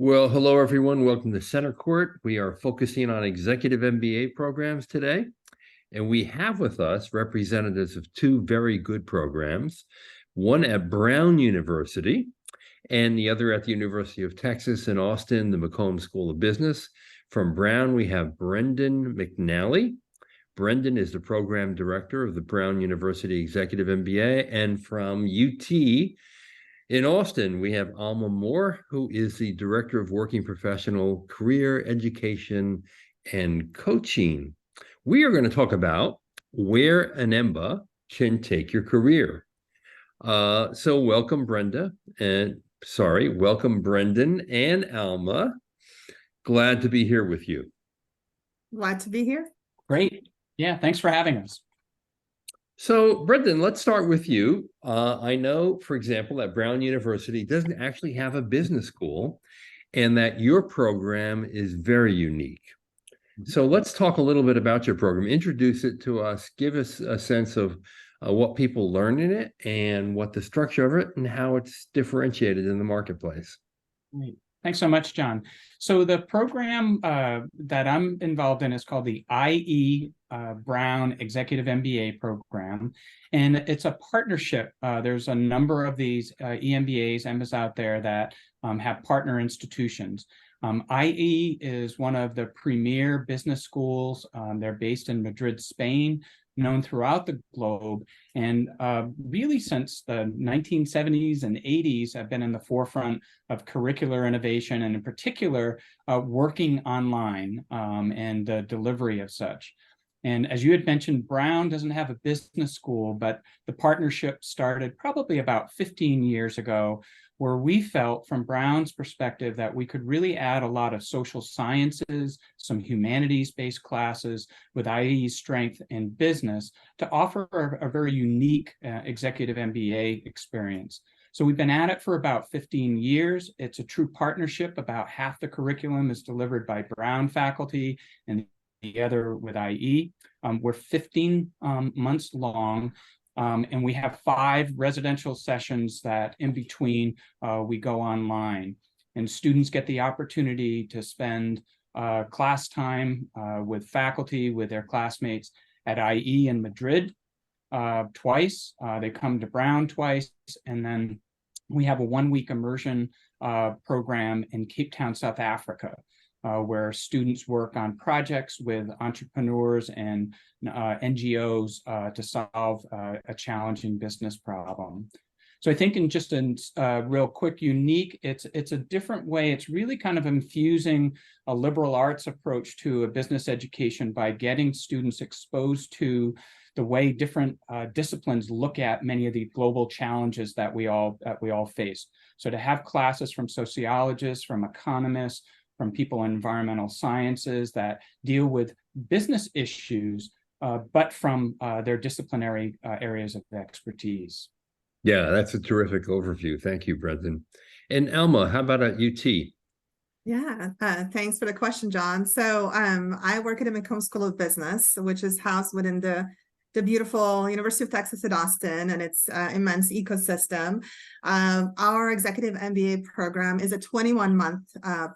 Well, hello, everyone. Welcome to Center Court. We are focusing on executive MBA programs today, and we have with us representatives of two very good programs, one at Brown University and the other at the University of Texas in Austin, the McCombs School of Business. From Brown, we have Brendan McNally. Brendan is the program director of the Brown University Executive MBA, and from UT, in Austin, we have Alma Moore, who is the Director of Working Professional Career Education and Coaching. We are going to talk about where an EMBA can take your career. So welcome, welcome, Brendan and Alma. Glad to be here with you. Glad to be here. Great. Yeah, thanks for having us. So, Brendan, let's start with you. I know, for example, that Brown University doesn't actually have a business school and that your program is very unique. So let's talk a little bit about your program. Introduce it to us. Give us a sense of what people learn in it and what the structure of it and how it's differentiated in the marketplace. Great. Thanks so much, John. So the program that I'm involved in is called the IE Brown Executive MBA program, and it's a partnership. There's a number of these EMBAs, EMBAs out there that have partner institutions. IE is one of the premier business schools. They're based in Madrid, Spain, known throughout the globe, and really since the 1970s and 80s have been in the forefront of curricular innovation, and in particular, working online and the delivery of such. And as you had mentioned, Brown doesn't have a business school, but the partnership started probably about 15 years ago, where we felt from Brown's perspective that we could really add a lot of social sciences, some humanities-based classes with IE's strength in business to offer a very unique executive MBA experience. So we've been at it for about 15 years. It's a true partnership. About half the curriculum is delivered by Brown faculty and the other with IE. We're 15 months long. And we have 5 residential sessions that in between we go online. And students get the opportunity to spend class time with faculty, with their classmates at IE in Madrid twice. They come to Brown twice. And then we have a 1-week immersion program in Cape Town, South Africa, where students work on projects with entrepreneurs and NGOs to solve a challenging business problem. So I think in just a real quick unique, it's a different way. It's really kind of infusing a liberal arts approach to a business education by getting students exposed to the way different disciplines look at many of the global challenges that we all face. So to have classes from sociologists, from economists, from people in environmental sciences that deal with business issues, but from their disciplinary areas of expertise. Yeah, that's a terrific overview. Thank you, Brendan. And Alma, how about at UT? Yeah, thanks for the question, John. So I work at the McCombs School of Business, which is housed within the beautiful University of Texas at Austin and its immense ecosystem. Our executive MBA program is a 21-month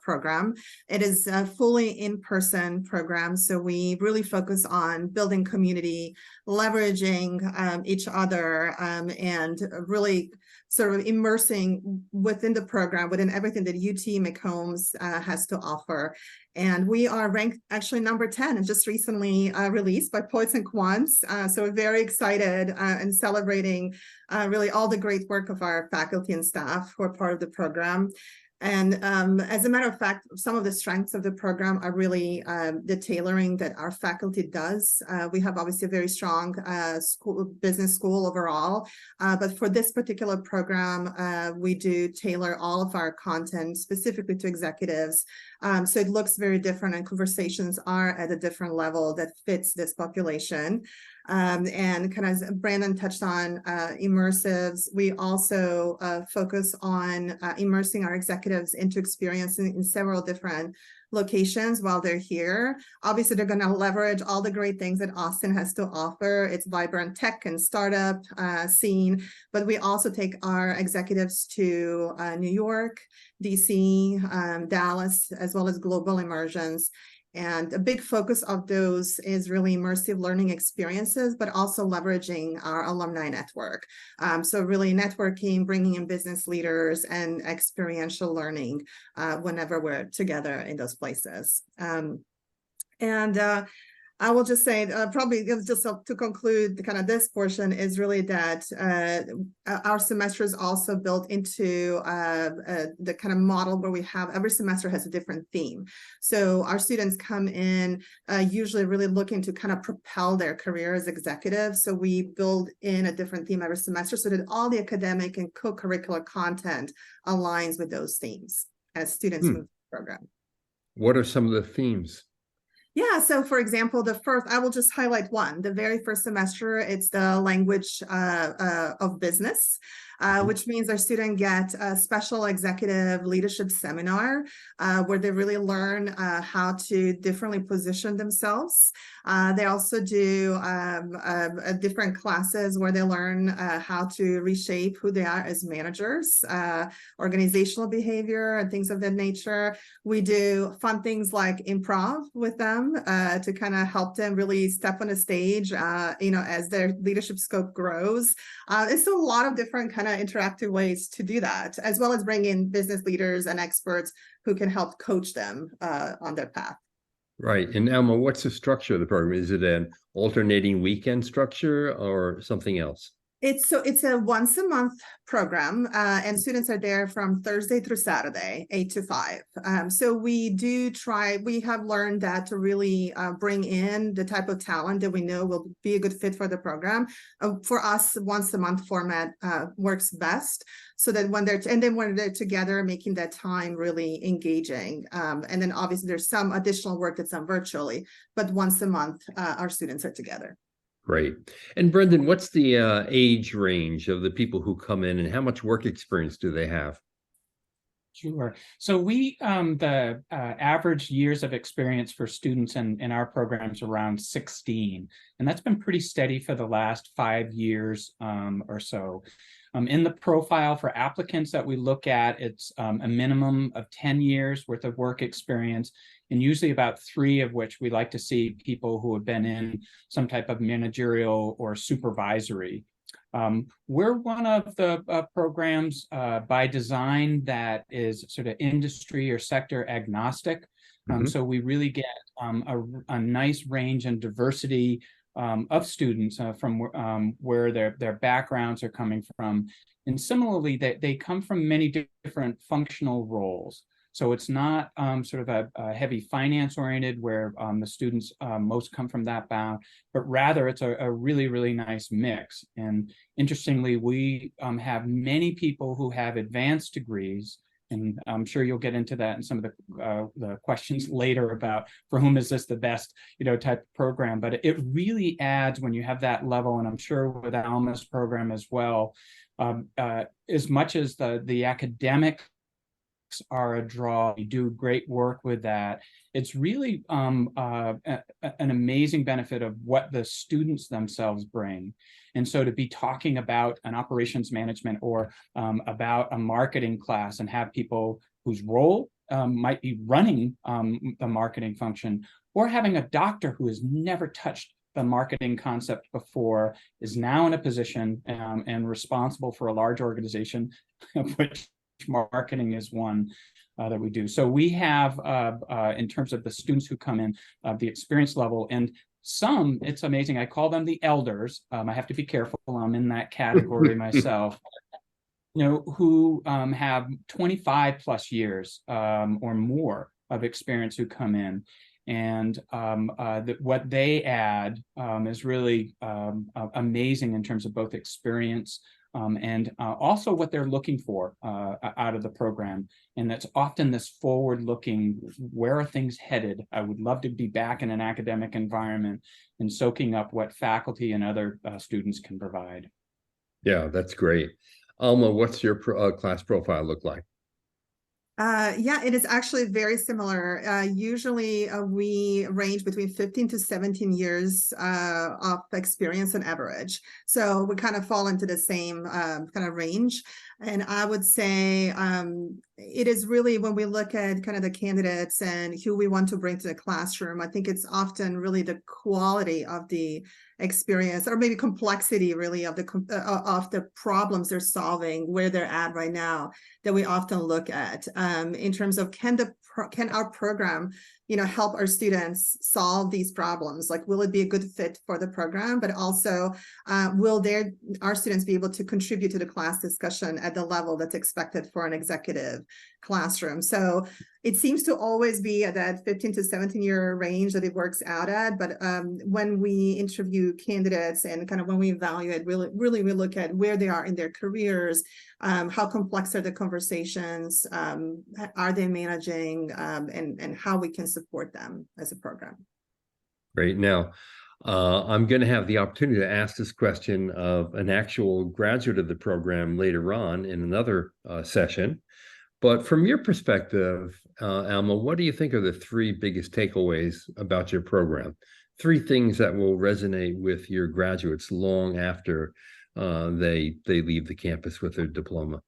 program. It is a fully in-person program, so we really focus on building community, leveraging each other, and really sort of immersing within the program, within everything that UT McCombs has to offer. And we are ranked actually number 10 and just recently released by Poets and Quants. So we're very excited and celebrating really all the great work of our faculty and staff who are part of the program. And as a matter of fact, some of the strengths of the program are really the tailoring that our faculty does. We have obviously a very strong business school overall, but for this particular program, we do tailor all of our content specifically to executives. So it looks very different and conversations are at a different level that fits this population. And kind of Brandon touched on immersives. We also focus on immersing our executives into experiencing in several different locations while they're here. Obviously, they're going to leverage all the great things that Austin has to offer. It's vibrant tech and startup scene, but we also take our executives to New York, DC, Dallas, as well as global immersions. And a big focus of those is really immersive learning experiences, but also leveraging our alumni network. So really networking, bringing in business leaders and experiential learning whenever we're together in those places. I will just say, probably just to conclude the kind of this portion is really that our semester is also built into the kind of model where we have every semester has a different theme. So our students come in usually really looking to kind of propel their career as executives. So we build in a different theme every semester so that all the academic and co-curricular content aligns with those themes as students move through the program. What are some of the themes? Yeah, so for example, I will just highlight one. The very first semester, it's the language of business, which means our students get a special executive leadership seminar where they really learn how to differently position themselves. They also do different classes where they learn how to reshape who they are as managers, organizational behavior, and things of that nature. We do fun things like improv with them to kind of help them really step on a stage, as their leadership scope grows. It's a lot of different kind of interactive ways to do that, as well as bring in business leaders and experts who can help coach them on their path. Right. And Elma, what's the structure of the program? Is it an alternating weekend structure or something else? It's a once a month program, and students are there from Thursday through Saturday, 8 to 5. So we have learned that to really bring in the type of talent that we know will be a good fit for the program. For us, once a month format works best, so that when they're together, making that time really engaging. And then obviously there's some additional work that's done virtually, but once a month, our students are together. Great. And Brendan, what's the age range of the people who come in and how much work experience do they have? Sure. So the average years of experience for students in our programs around 16, and that's been pretty steady for the last 5 years or so. In the profile for applicants that we look at, it's a minimum of 10 years worth of work experience, and usually about 3 of which we like to see people who have been in some type of managerial or supervisory. We're one of the programs by design that is sort of industry or sector agnostic. So we really get a nice range and diversity of students from where their backgrounds are coming from. And similarly, they come from many different functional roles. So it's not sort of a heavy finance oriented where the students most come from that background, but rather it's a really, really nice mix. And interestingly, we have many people who have advanced degrees, and I'm sure you'll get into that in some of the questions later about for whom is this the best, type of program. But it really adds when you have that level, and I'm sure with Alma's program as well, as much as the academic are a draw. We do great work with that. It's really an amazing benefit of what the students themselves bring. And so to be talking about an operations management or about a marketing class and have people whose role might be running the marketing function, or having a doctor who has never touched the marketing concept before is now in a position and responsible for a large organization, of which marketing is one that we do. So we have, in terms of the students who come in, the experience level, and some, it's amazing, I call them the elders. I have to be careful, I'm in that category myself, who have 25 plus years or more of experience who come in. And what they add is really amazing in terms of both experience, and also what they're looking for out of the program. And that's often this forward-looking, where are things headed? I would love to be back in an academic environment and soaking up what faculty and other students can provide. Yeah, that's great. Alma, what's your class profile look like? Yeah, it is actually very similar. Usually we range between 15 to 17 years of experience on average. So we kind of fall into the same kind of range. And I would say it is really, when we look at kind of the candidates and who we want to bring to the classroom, I think it's often really the quality of the experience, or maybe complexity really of the problems they're solving, where they're at right now, that we often look at in terms of can our program, help our students solve these problems? Like, will it be a good fit for the program? But also, will our students be able to contribute to the class discussion at the level that's expected for an executive classroom? So it seems to always be at that 15 to 17 year range that it works out at. But when we interview candidates and kind of when we evaluate, really we look at where they are in their careers, how complex are the conversations, are they managing, and how we can support them as a program. Great. Now, I'm going to have the opportunity to ask this question of an actual graduate of the program later on in another session. But from your perspective, Alma, what do you think are the three biggest takeaways about your program? Three things that will resonate with your graduates long after they leave the campus with their diploma.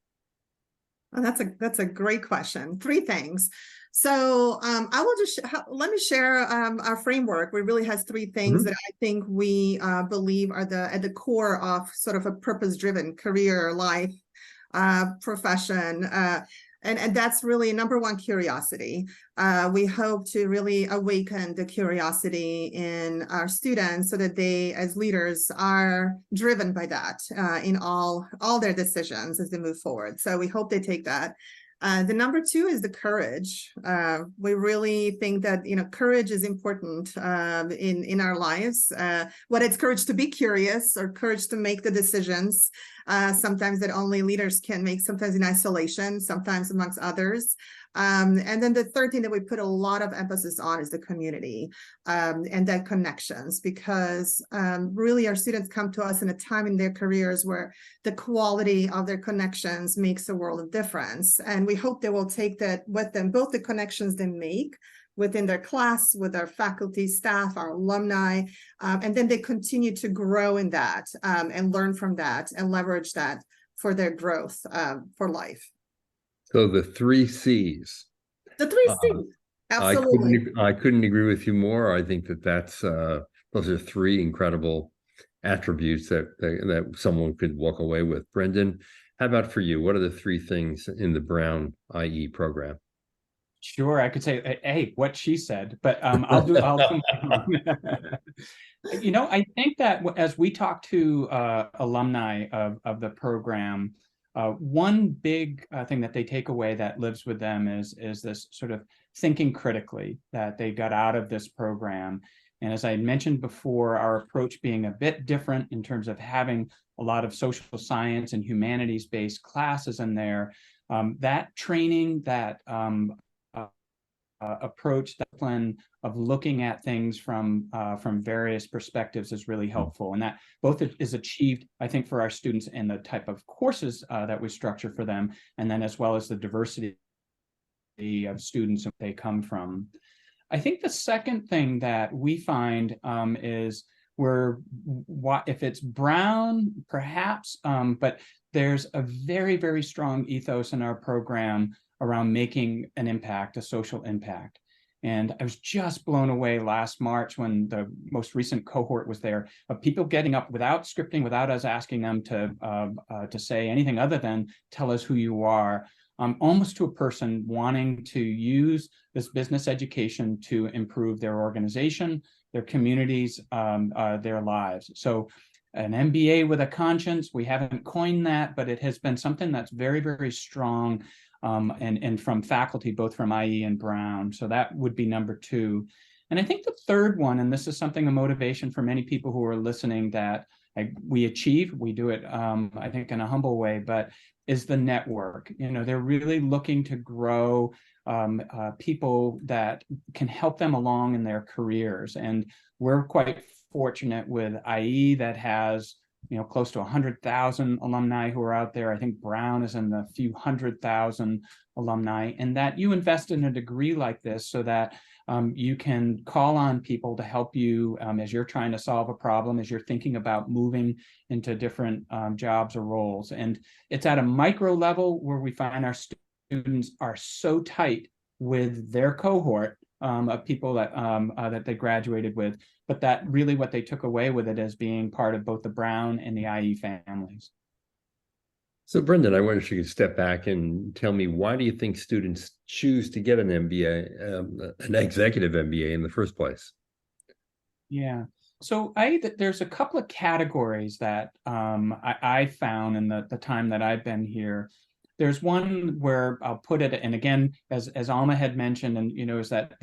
Oh, that's a great question. Three things. So I will just let me share our framework. We really has three things that I think we believe are at the core of sort of a purpose-driven career, life, profession. And that's really number one, curiosity. We hope to really awaken the curiosity in our students so that they, as leaders, are driven by that in all their decisions as they move forward. So we hope they take that. The number two is the courage. We really think that courage is important in our lives. Whether it's courage to be curious or courage to make the decisions, sometimes that only leaders can make, sometimes in isolation, sometimes amongst others. And then the third thing that we put a lot of emphasis on is the community and that connections, because really our students come to us in a time in their careers where the quality of their connections makes a world of difference. And we hope they will take that with them, both the connections they make within their class, with our faculty, staff, our alumni, and then they continue to grow in that and learn from that and leverage that for their growth for life. So the three C's. The three C's. Absolutely. I couldn't agree with you more. I think that's those are three incredible attributes that someone could walk away with. Brendan, how about for you? What are the three things in the Brown IE program? Sure, I could say, hey, what she said, but I'll do my own. I think that as we talk to alumni of the program, one big thing that they take away that lives with them is this sort of thinking critically that they got out of this program. And as I mentioned before, our approach being a bit different in terms of having a lot of social science and humanities-based classes in there, that training, that approach, discipline of looking at things from various perspectives is really helpful, and that both is achieved, I think, for our students in the type of courses that we structure for them, and then as well as the diversity of students that they come from. I think the second thing that we find is if it's Brown, perhaps, but there's a very, very strong ethos in our program around making an impact, a social impact. And I was just blown away last March when the most recent cohort was there, of people getting up without scripting, without us asking them to say anything other than tell us who you are, almost to a person wanting to use this business education to improve their organization, their communities, their lives. So an MBA with a conscience, we haven't coined that, but it has been something that's very, very strong. And from faculty, both from IE and Brown. So that would be number two. And I think the third one, and this is something, a motivation for many people who are listening, that we achieve. We do it, I think, in a humble way, but is the network. They're really looking to grow people that can help them along in their careers. And we're quite fortunate with IE that has close to 100,000 alumni who are out there. I think Brown is in the few 100,000 alumni, and that you invest in a degree like this so that you can call on people to help you as you're trying to solve a problem, as you're thinking about moving into different jobs or roles. And it's at a micro level where we find our students are so tight with their cohort of people that that they graduated with, but that really what they took away with it as being part of both the Brown and the IE families. So Brendan, I wonder if you could step back and tell me, why do you think students choose to get an MBA, an executive MBA in the first place? Yeah. So there's a couple of categories that I found in the time that I've been here. There's one where I'll put it, and again, as Alma had mentioned, and is that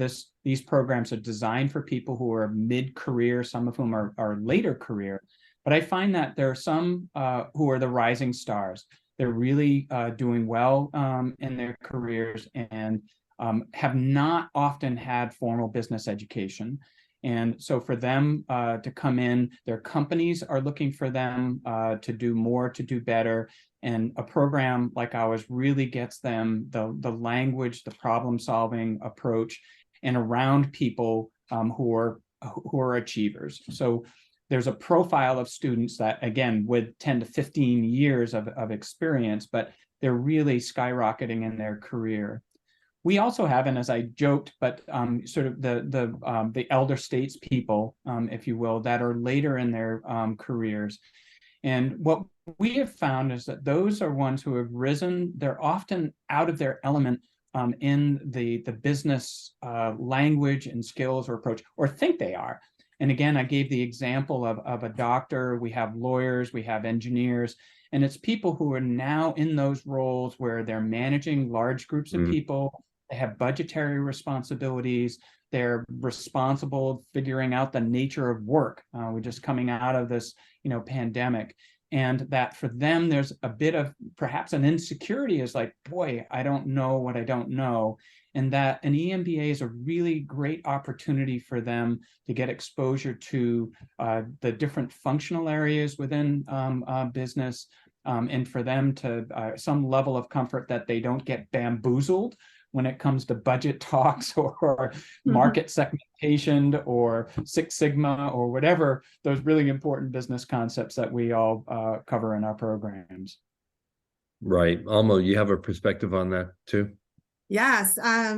these programs are designed for people who are mid-career, some of whom are later career. But I find that there are some who are the rising stars. They're really doing well in their careers and have not often had formal business education. And so for them to come in, their companies are looking for them to do more, to do better. And a program like ours really gets them the language, the problem-solving approach, and around people who are achievers. So there's a profile of students that, again, with 10 to 15 years of experience, but they're really skyrocketing in their career. We also have, and as I joked, but sort of the elder statespeople, if you will, that are later in their careers. And what we have found is that those are ones who have risen. They're often out of their element in the business language and skills or approach, or think they are. And again, I gave the example of a doctor. We have lawyers, we have engineers, and it's people who are now in those roles where they're managing large groups of people. They have budgetary responsibilities. They're responsible figuring out the nature of work. We're just coming out of this, pandemic. And that for them, there's a bit of perhaps an insecurity is like, boy, I don't know what I don't know. And that an EMBA is a really great opportunity for them to get exposure to the different functional areas within business, and for them to some level of comfort that they don't get bamboozled when it comes to budget talks or market segmentation or Six Sigma or whatever, those really important business concepts that we all cover in our programs. Right. Alma, you have a perspective on that too? Yes, I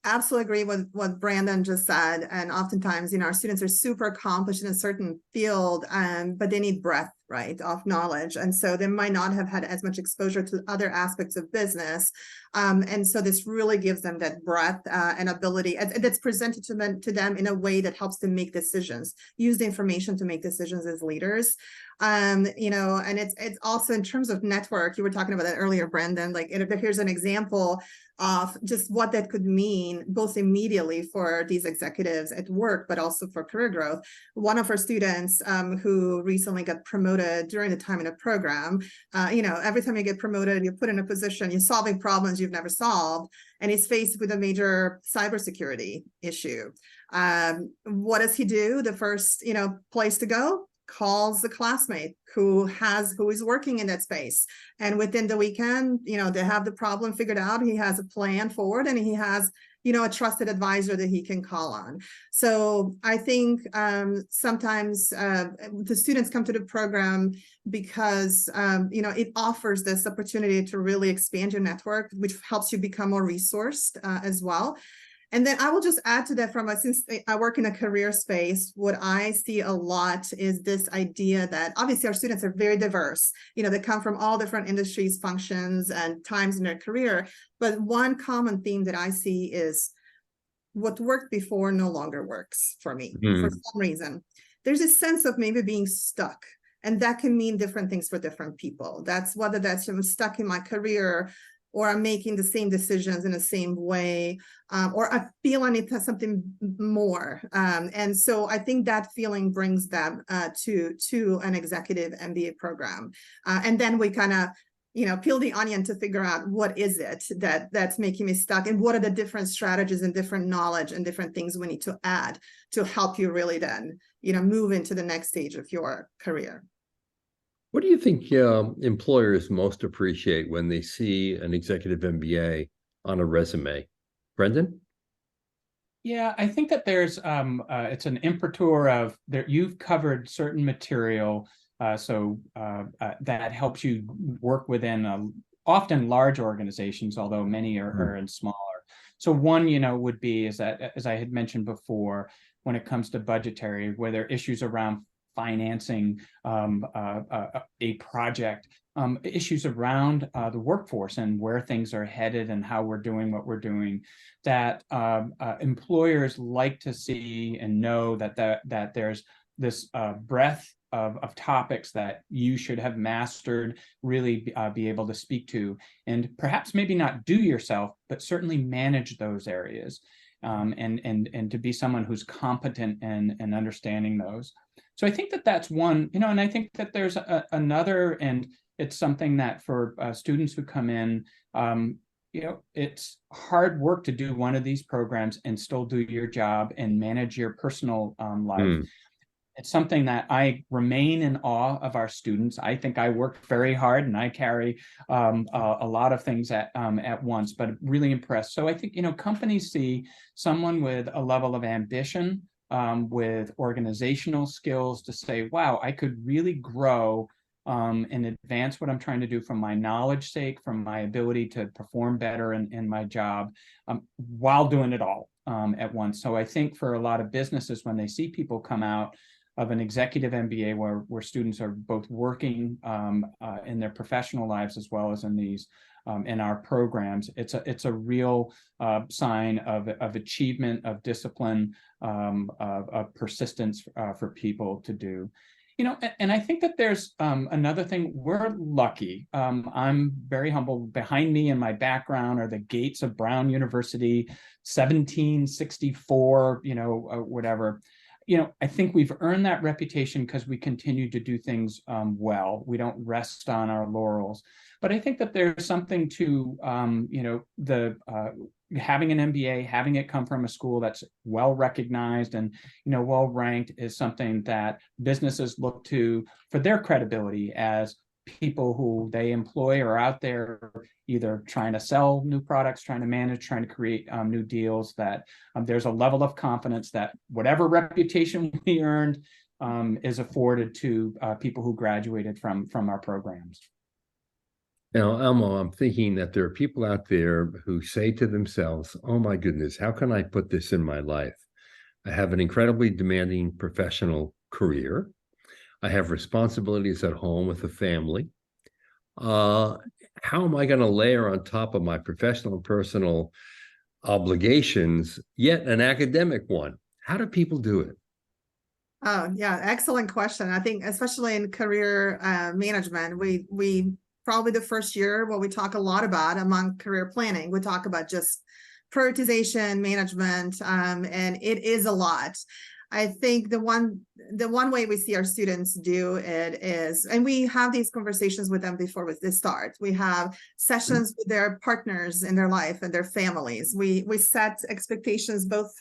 absolutely agree with what Brandon just said. And oftentimes, our students are super accomplished in a certain field, but they need breadth, right, of knowledge. And so they might not have had as much exposure to other aspects of business. And so this really gives them that breadth and ability that's presented to them in a way that helps them make decisions, use the information to make decisions as leaders. And it's also in terms of network, you were talking about that earlier, Brendan, like here's an example of just what that could mean both immediately for these executives at work, but also for career growth. One of our students who recently got promoted during the time in a program, every time you get promoted, you're put in a position, you're solving problems you've never solved, and he's faced with a major cybersecurity issue. What does he do? The first, place to go? Calls the classmate who is working in that space, and within the weekend, they have the problem figured out. He has a plan forward, and he has a trusted advisor that he can call on. So I think sometimes the students come to the program because it offers this opportunity to really expand your network, which helps you become more resourced as well. And then I will just add to that since I work in a career space, what I see a lot is this idea that obviously our students are very diverse. They come from all different industries, functions, and times in their career. But one common theme that I see is what worked before no longer works for me for some reason. There's a sense of maybe being stuck. And that can mean different things for different people. Whether that's I'm stuck in my career, or I'm making the same decisions in the same way, or I feel I need something more. And so I think that feeling brings them to an executive MBA program. And then we kind of, peel the onion to figure out what is it that's making me stuck, and what are the different strategies and different knowledge and different things we need to add to help you really then, move into the next stage of your career. What do you think employers most appreciate when they see an executive MBA on a resume? Brendan? Yeah, I think that there's it's an imprimatur of there. You've covered certain material, so that helps you work within often large organizations, although many are in smaller. So one, would be is that, as I had mentioned before, when it comes to budgetary, where there are issues around financing a project, issues around the workforce and where things are headed and how we're doing what we're doing, that employers like to see and know that there's this breadth of topics that you should have mastered, really be able to speak to, and perhaps maybe not do yourself, but certainly manage those areas, and to be someone who's competent in understanding those. So I think that that's one, and I think that there's another, and it's something that for students who come in, it's hard work to do one of these programs and still do your job and manage your personal life. It's something that I remain in awe of our students. I think I work very hard and I carry a lot of things at once, but really impressed. So I think, companies see someone with a level of ambition, with organizational skills to say, wow, I could really grow and advance what I'm trying to do from my knowledge sake, from my ability to perform better in my job, while doing it all at once. So I think for a lot of businesses, when they see people come out of an executive MBA where students are both working in their professional lives as well as in these in our programs, it's a real sign of achievement, of discipline, of persistence for people to do. And I think that there's another thing. We're lucky. I'm very humble. Behind me in my background are the gates of Brown University, 1764, whatever. I think we've earned that reputation because we continue to do things well. We don't rest on our laurels. But I think that there's something to, having an MBA, having it come from a school that's well recognized and, well ranked, is something that businesses look to for their credibility as people who they employ are out there either trying to sell new products, trying to manage, trying to create new deals, that there's a level of confidence that whatever reputation we earned is afforded to people who graduated from our programs. Now, Elmo, I'm thinking that there are people out there who say to themselves, oh my goodness, how can I put this in my life? I have an incredibly demanding professional career. I have responsibilities at home with a family. How am I going to layer on top of my professional and personal obligations yet an academic one? How do people do it? Oh, yeah, excellent question. I think especially in career management, we probably the first year what we talk a lot about among career planning, we talk about just prioritization, management, and it is a lot. I think the one way we see our students do it is, and we have these conversations with them before they start. We have sessions with their partners in their life and their families. We set expectations both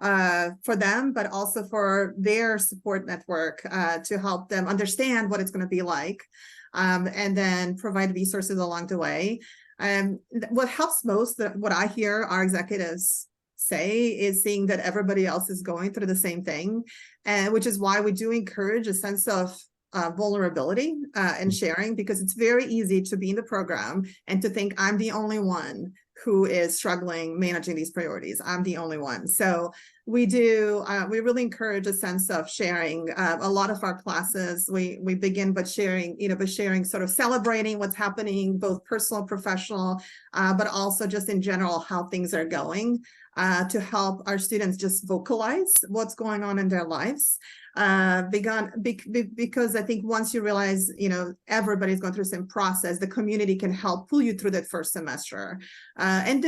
for them, but also for their support network to help them understand what it's going to be like, and then provide resources along the way. What helps most, what I hear our executives say, is seeing that everybody else is going through the same thing, and which is why we do encourage a sense of vulnerability and sharing, because it's very easy to be in the program and to think I'm the only one who is struggling managing these priorities. I'm the only one. So we do, we really encourage a sense of sharing. A lot of our classes, we begin by sharing, sort of celebrating what's happening, both personal, professional, but also just in general, how things are going, to help our students just vocalize what's going on in their lives. Because I think once you realize, everybody's going through the same process, the community can help pull you through that first semester. And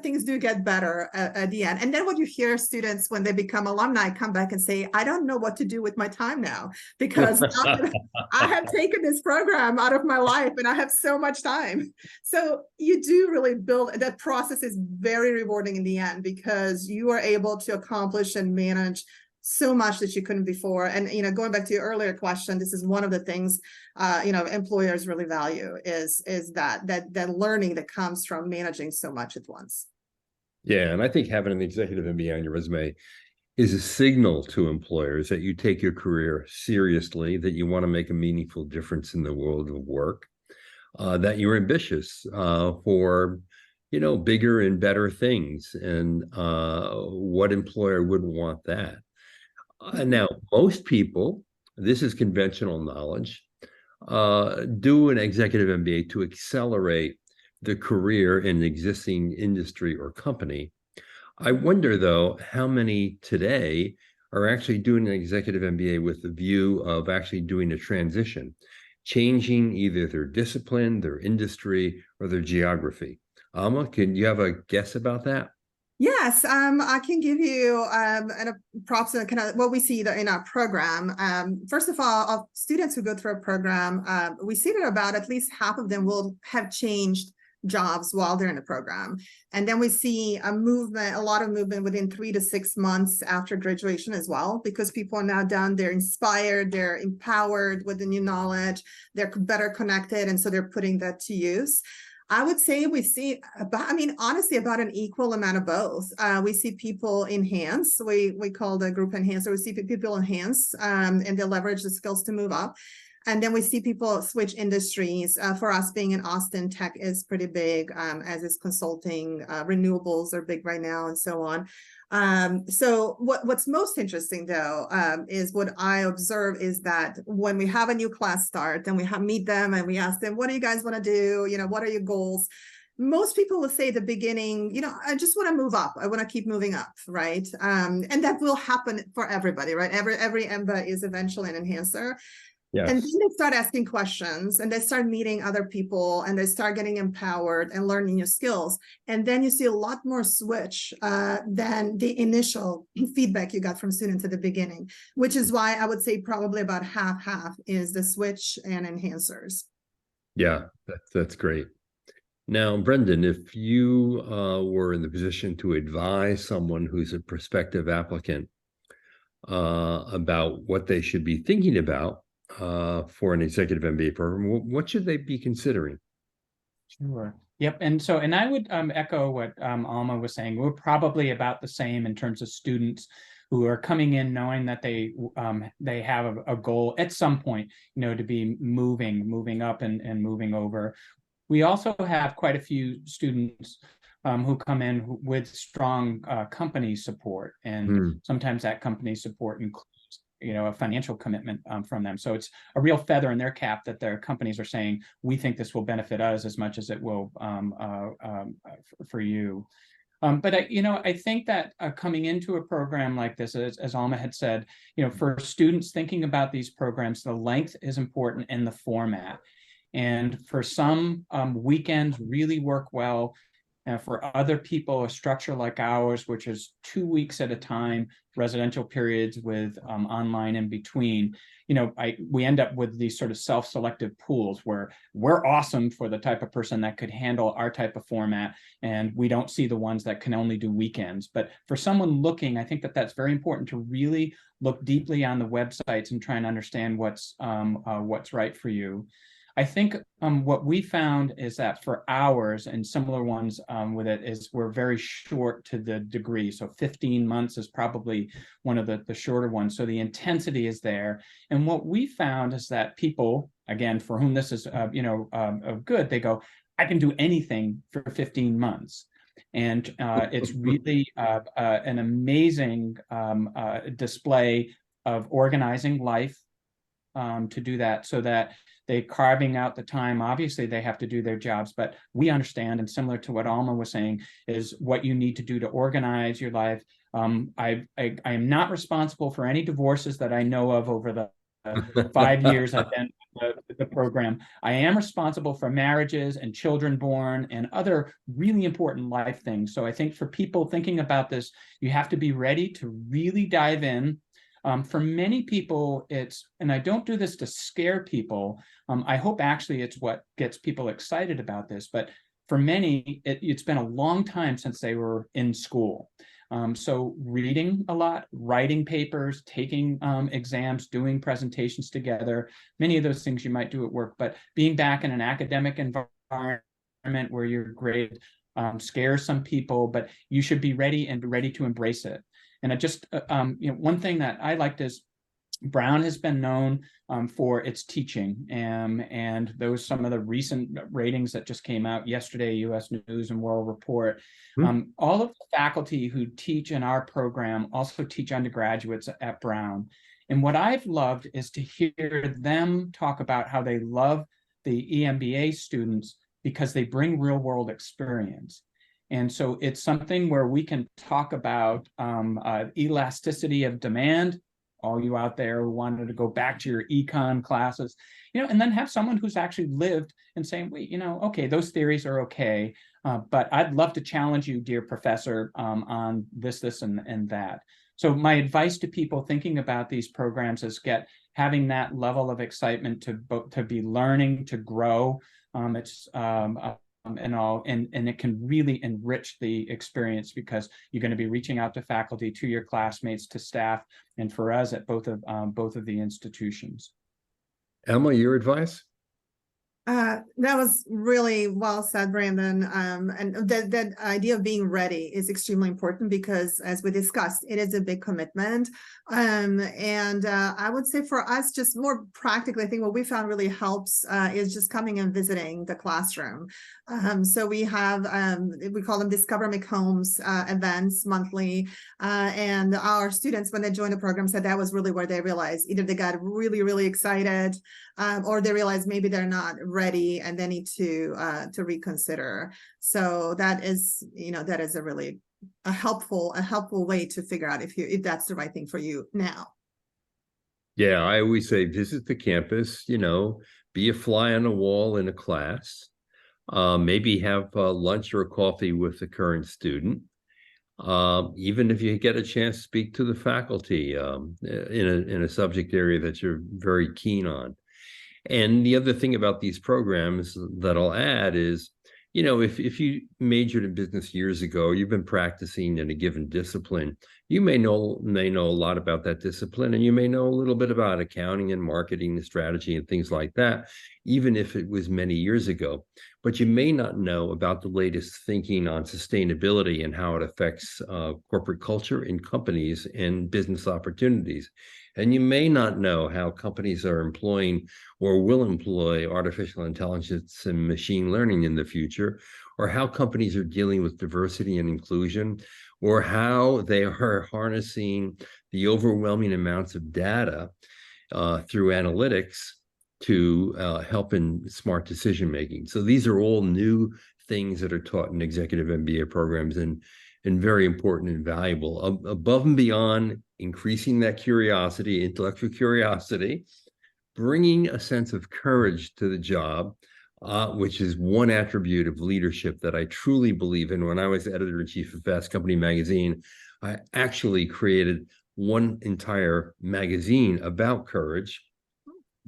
things do get better at the end. And then what you hear students when they become alumni come back and say, I don't know what to do with my time now, because I have taken this program out of my life and I have so much time. So you do really build, that process is very rewarding in the end, because you are able to accomplish and manage so much that you couldn't before. And, going back to your earlier question, this is one of the things, employers really value is that learning that comes from managing so much at once. Yeah, and I think having an executive MBA on your resume is a signal to employers that you take your career seriously, that you want to make a meaningful difference in the world of work, that you're ambitious for, bigger and better things. And what employer wouldn't want that? Now, most people, this is conventional knowledge, do an executive MBA to accelerate the career in an existing industry or company. I wonder, though, how many today are actually doing an executive MBA with the view of actually doing a transition, changing either their discipline, their industry, or their geography. Alma, can you have a guess about that? Yes, I can give you an approximate kind of what we see in our program. First of all, of students who go through a program, we see that about at least half of them will have changed jobs while they're in the program. And then we see a lot of movement within 3 to 6 months after graduation as well, because people are now done, they're inspired, they're empowered with the new knowledge, they're better connected, and so they're putting that to use. I would say we see honestly, about an equal amount of both. We see people enhance, we call the group enhancer, we see people enhance and they leverage the skills to move up. And then we see people switch industries. For us, being in Austin, tech is pretty big, as is consulting. Renewables are big right now, and so on. So what's most interesting, though, is what I observe is that when we have a new class start, then we meet them and we ask them, what do you guys want to do? What are your goals? Most people will say at the beginning, I just want to move up. I want to keep moving up, right? And that will happen for everybody, right? Every EMBA is eventually an enhancer. Yes. And then they start asking questions and they start meeting other people and they start getting empowered and learning new skills. And then you see a lot more switch than the initial feedback you got from students at the beginning, which is why I would say probably about half is the switch and enhancers. Yeah, that's great. Now, Brendan, if you were in the position to advise someone who's a prospective applicant about what they should be thinking about for an executive MBA program, what should they be considering? Sure. Yep. And I would echo what Alma was saying. We're probably about the same in terms of students who are coming in knowing that they have a goal at some point, to be moving up and moving over. We also have quite a few students who come in with strong company support, and sometimes that company support includes a financial commitment from them. So it's a real feather in their cap that their companies are saying, we think this will benefit us as much as it will for you. But I think that coming into a program like this, as Alma had said, for students thinking about these programs, the length is important and the format. And for some, weekends really work well. For other people, a structure like ours, which is 2 weeks at a time, residential periods with online in between, we end up with these sort of self-selective pools where we're awesome for the type of person that could handle our type of format, and we don't see the ones that can only do weekends. But for someone looking, I think that that's very important to really look deeply on the websites and try and understand what's right for you. I think what we found is that for ours and similar ones with it is we're very short to the degree. So 15 months is probably one of the shorter ones. So the intensity is there. And what we found is that people, again, for whom this is good, they go, I can do anything for 15 months. And it's really an amazing display of organizing life to do that, so that they carving out the time. Obviously, they have to do their jobs, but we understand, and similar to what Alma was saying, is what you need to do to organize your life. I am not responsible for any divorces that I know of over the 5 years I've been with the program. I am responsible for marriages and children born and other really important life things. So I think for people thinking about this, you have to be ready to really dive in. For many people, and I don't do this to scare people. I hope actually it's what gets people excited about this. But for many, it's been a long time since they were in school. So reading a lot, writing papers, taking exams, doing presentations together, many of those things you might do at work, but being back in an academic environment where you're graded scares some people, but you should be ready to embrace it. And I just, one thing that I liked is Brown has been known for its teaching, and those some of the recent ratings that just came out yesterday, U.S. News and World Report. All of the faculty who teach in our program also teach undergraduates at Brown. And what I've loved is to hear them talk about how they love the EMBA students because they bring real world experience. And so it's something where we can talk about elasticity of demand. All you out there who wanted to go back to your econ classes, and then have someone who's actually lived and saying, wait, okay, those theories are okay, but I'd love to challenge you, dear professor, on this, and that. So my advice to people thinking about these programs is having that level of excitement to be learning, to grow. And it can really enrich the experience because you're going to be reaching out to faculty, to your classmates, to staff, and for us at both of the institutions. Emma, your advice? That was really well said, Brandon. And that idea of being ready is extremely important because, as we discussed, it is a big commitment. And I would say for us, just more practically, I think what we found really helps is just coming and visiting the classroom. So we have, we call them Discover McCombs events monthly. And our students, when they joined the program, said that was really where they realized either they got really, really excited or they realized maybe they're not ready and they need to reconsider. So that is, that is a helpful way to figure out if that's the right thing for you now. Yeah, I always say visit the campus, be a fly on the wall in a class, maybe have lunch or coffee with the current student. Even if you get a chance to speak to the faculty in a subject area that you're very keen on. And the other thing about these programs that I'll add is, if you majored in business years ago, you've been practicing in a given discipline, you may know a lot about that discipline, and you may know a little bit about accounting and marketing and strategy and things like that, even if it was many years ago. But you may not know about the latest thinking on sustainability and how it affects corporate culture in companies and business opportunities. And you may not know how companies are employing or will employ artificial intelligence and machine learning in the future, or how companies are dealing with diversity and inclusion, or how they are harnessing the overwhelming amounts of data through analytics to help in smart decision making. So these are all new things that are taught in executive MBA programs and very important and valuable. Above and beyond increasing that curiosity, intellectual curiosity, bringing a sense of courage to the job, which is one attribute of leadership that I truly believe in. When I was editor-in-chief of Fast Company magazine, I actually created one entire magazine about courage,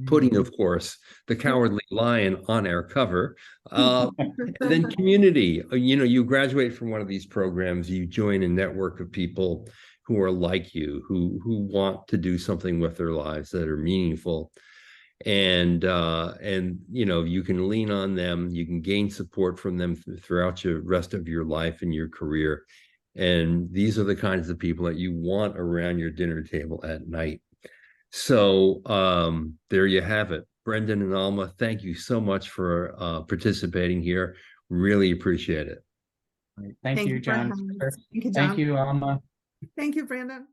putting, of course, the Cowardly Lion on our cover. And then community. You graduate from one of these programs, you join a network of people who are like you, who want to do something with their lives that are meaningful. And you can lean on them, you can gain support from them throughout the rest of your life and your career. And these are the kinds of people that you want around your dinner table at night. So there you have it. Brendan and Alma, thank you so much for participating here. Really appreciate it. Right. Thank you, for John. having us. Thank you, Thank John. you, Alma. Thank you, Brandon.